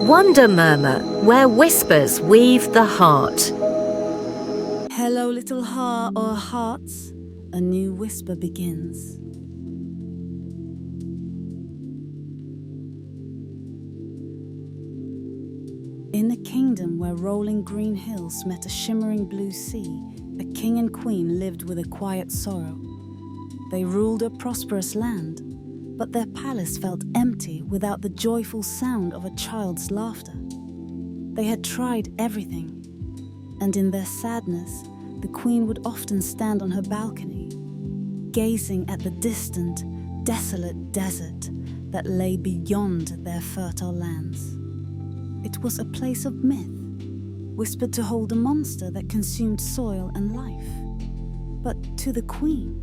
Wonder Murmur, where whispers weave the heart. Hello, little heart or hearts, a new whisper begins. In a kingdom where rolling green hills met a shimmering blue sea, a king and queen lived with a quiet sorrow. They ruled a prosperous land, but their palace felt empty without the joyful sound of a child's laughter. They had tried everything, and in their sadness, the queen would often stand on her balcony, gazing at the distant, desolate desert that lay beyond their fertile lands. It was a place of myth, whispered to hold a monster that consumed soil and life. But to the queen,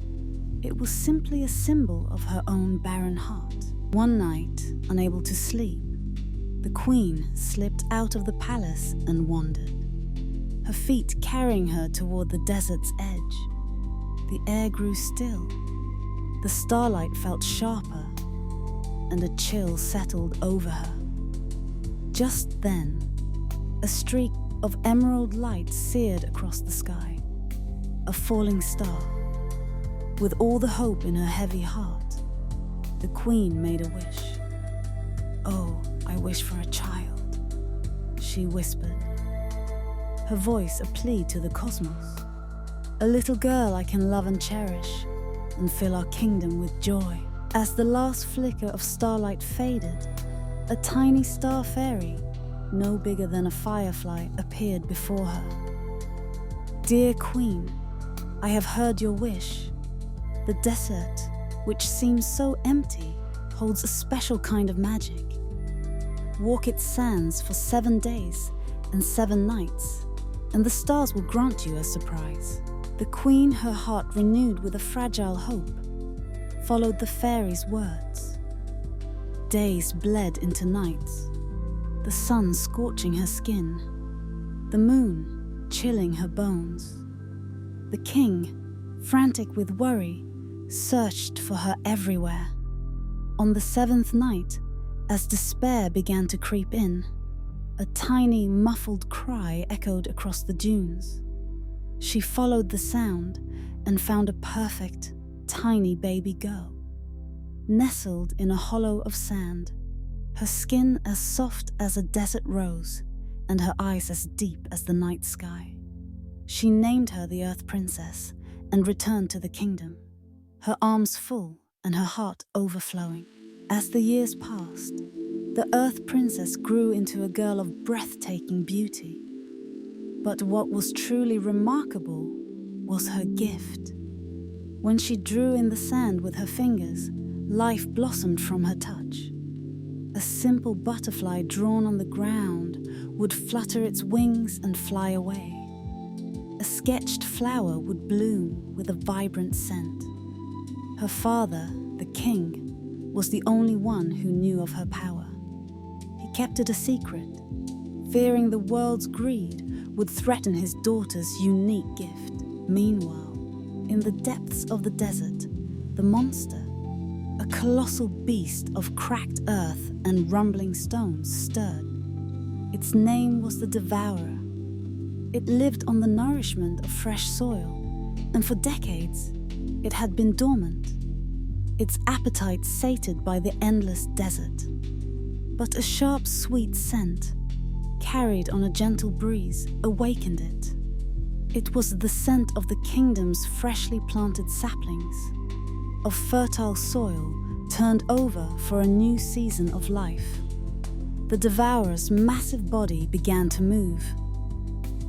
it was simply a symbol of her own barren heart. One night, unable to sleep, the queen slipped out of the palace and wandered, her feet carrying her toward the desert's edge. The air grew still, the starlight felt sharper, and a chill settled over her. Just then, a streak of emerald light seared across the sky, a falling star. With all the hope in her heavy heart, the queen made a wish. "Oh, I wish for a child," she whispered, her voice a plea to the cosmos. "A little girl I can love and cherish, and fill our kingdom with joy." As the last flicker of starlight faded, a tiny star fairy, no bigger than a firefly, appeared before her. "Dear queen, I have heard your wish. The desert, which seems so empty, holds a special kind of magic. Walk its sands for 7 days and 7 nights, and the stars will grant you a surprise." The queen, her heart renewed with a fragile hope, followed the fairy's words. Days bled into nights, the sun scorching her skin, the moon chilling her bones. The king, frantic with worry, searched for her everywhere. On the 7th night, as despair began to creep in, a tiny, muffled cry echoed across the dunes. She followed the sound and found a perfect, tiny baby girl, nestled in a hollow of sand, her skin as soft as a desert rose and her eyes as deep as the night sky. She named her the Earth Princess and returned to the kingdom, her arms full and her heart overflowing. As the years passed, the Earth Princess grew into a girl of breathtaking beauty. But what was truly remarkable was her gift. When she drew in the sand with her fingers, life blossomed from her touch. A simple butterfly drawn on the ground would flutter its wings and fly away. A sketched flower would bloom with a vibrant scent. Her father, the king, was the only one who knew of her power. He kept it a secret, fearing the world's greed would threaten his daughter's unique gift. Meanwhile, in the depths of the desert, the monster, a colossal beast of cracked earth and rumbling stones, stirred. Its name was the Devourer. It lived on the nourishment of fresh soil, and for decades, it had been dormant, its appetite sated by the endless desert. But a sharp, sweet scent, carried on a gentle breeze, awakened it. It was the scent of the kingdom's freshly planted saplings, of fertile soil turned over for a new season of life. The Devourer's massive body began to move,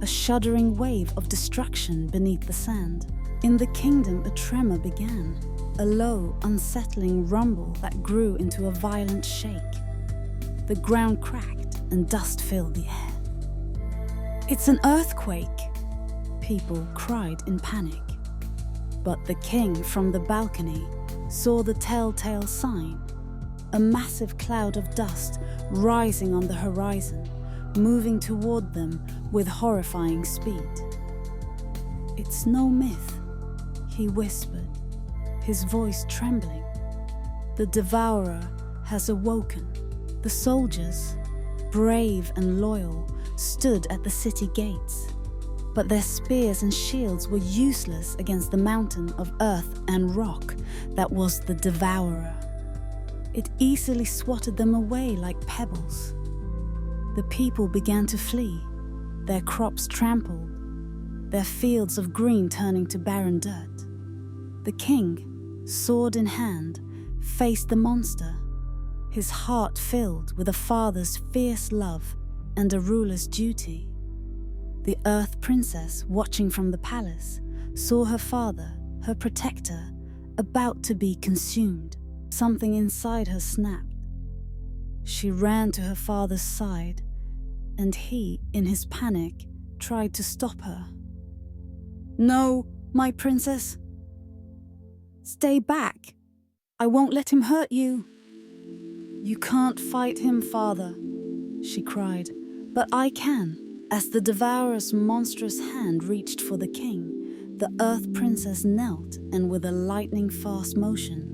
a shuddering wave of destruction beneath the sand. In the kingdom, a tremor began, a low, unsettling rumble that grew into a violent shake. The ground cracked and dust filled the air. "It's an earthquake!" people cried in panic. But the king from the balcony saw the telltale sign, a massive cloud of dust rising on the horizon, moving toward them with horrifying speed. "It's no myth," he whispered, his voice trembling. "The Devourer has awoken." The soldiers, brave and loyal, stood at the city gates. But their spears and shields were useless against the mountain of earth and rock that was the Devourer. It easily swatted them away like pebbles. The people began to flee, their crops trampled, their fields of green turning to barren dirt. The king, sword in hand, faced the monster, his heart filled with a father's fierce love and a ruler's duty. The Earth Princess, watching from the palace, saw her father, her protector, about to be consumed. Something inside her snapped. She ran to her father's side, and he, in his panic, tried to stop her. "No, my princess. Stay back. I won't let him hurt you." "You can't fight him, father," she cried, "but I can." As the Devourer's monstrous hand reached for the king, the Earth Princess knelt and with a lightning-fast motion,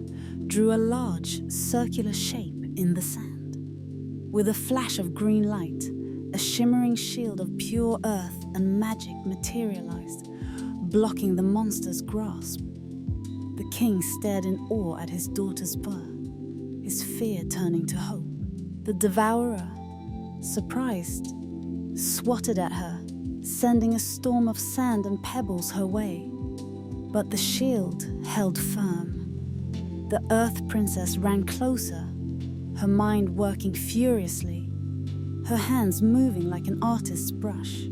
drew a large, circular shape in the sand. With a flash of green light, a shimmering shield of pure earth and magic materialized, blocking the monster's grasp. The king stared in awe at his daughter's power, his fear turning to hope. The Devourer, surprised, swatted at her, sending a storm of sand and pebbles her way. But the shield held firm. The Earth Princess ran closer, her mind working furiously, her hands moving like an artist's brush.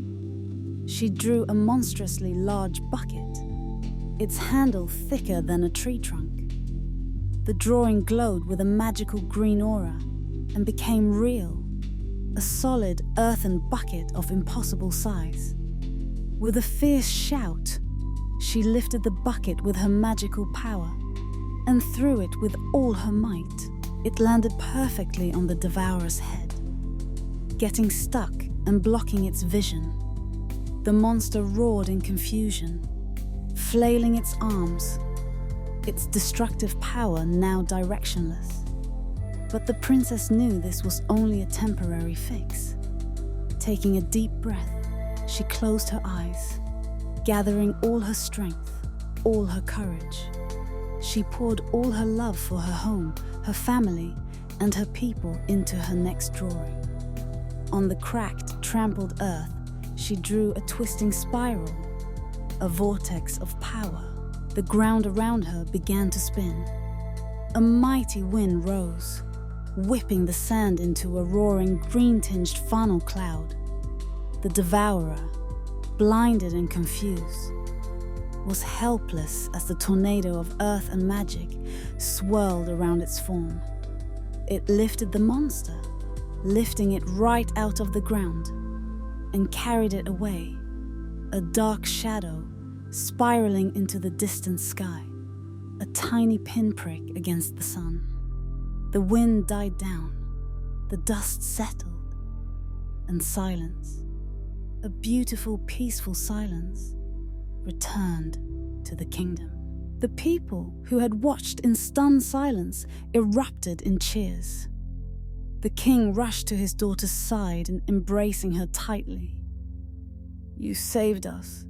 She drew a monstrously large bucket, its handle thicker than a tree trunk. The drawing glowed with a magical green aura and became real, a solid earthen bucket of impossible size. With a fierce shout, she lifted the bucket with her magical power and threw it with all her might. It landed perfectly on the Devourer's head, getting stuck and blocking its vision. The monster roared in confusion, flailing its arms, its destructive power now directionless. But the princess knew this was only a temporary fix. Taking a deep breath, she closed her eyes, gathering all her strength, all her courage. She poured all her love for her home, her family, and her people into her next drawing. On the cracked, trampled earth, she drew a twisting spiral, a vortex of power. The ground around her began to spin. A mighty wind rose, whipping the sand into a roaring green-tinged funnel cloud. The Devourer, blinded and confused, was helpless as the tornado of earth and magic swirled around its form. It lifted the monster, lifting it right out of the ground, and carried it away, a dark shadow spiraling into the distant sky, a tiny pinprick against the sun. The wind died down, the dust settled, and silence, a beautiful, peaceful silence, returned to the kingdom. The people who had watched in stunned silence erupted in cheers. The king rushed to his daughter's side and embracing her tightly. "You saved us,"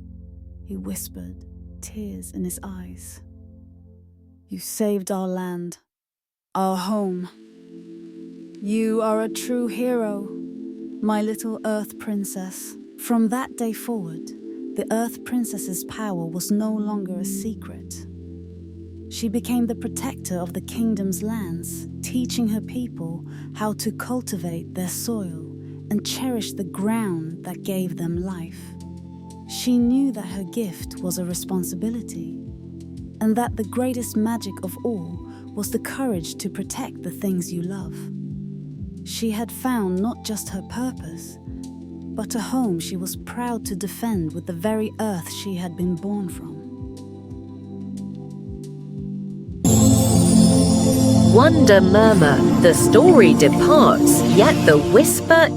he whispered, tears in his eyes. "You saved our land, our home. You are a true hero, my little Earth Princess." From that day forward, the Earth Princess's power was no longer a secret. She became the protector of the kingdom's lands, teaching her people how to cultivate their soil and cherish the ground that gave them life. She knew that her gift was a responsibility, and that the greatest magic of all was the courage to protect the things you love. She had found not just her purpose, but a home she was proud to defend with the very earth she had been born from. Wonder murmur, the story departs, yet the whisper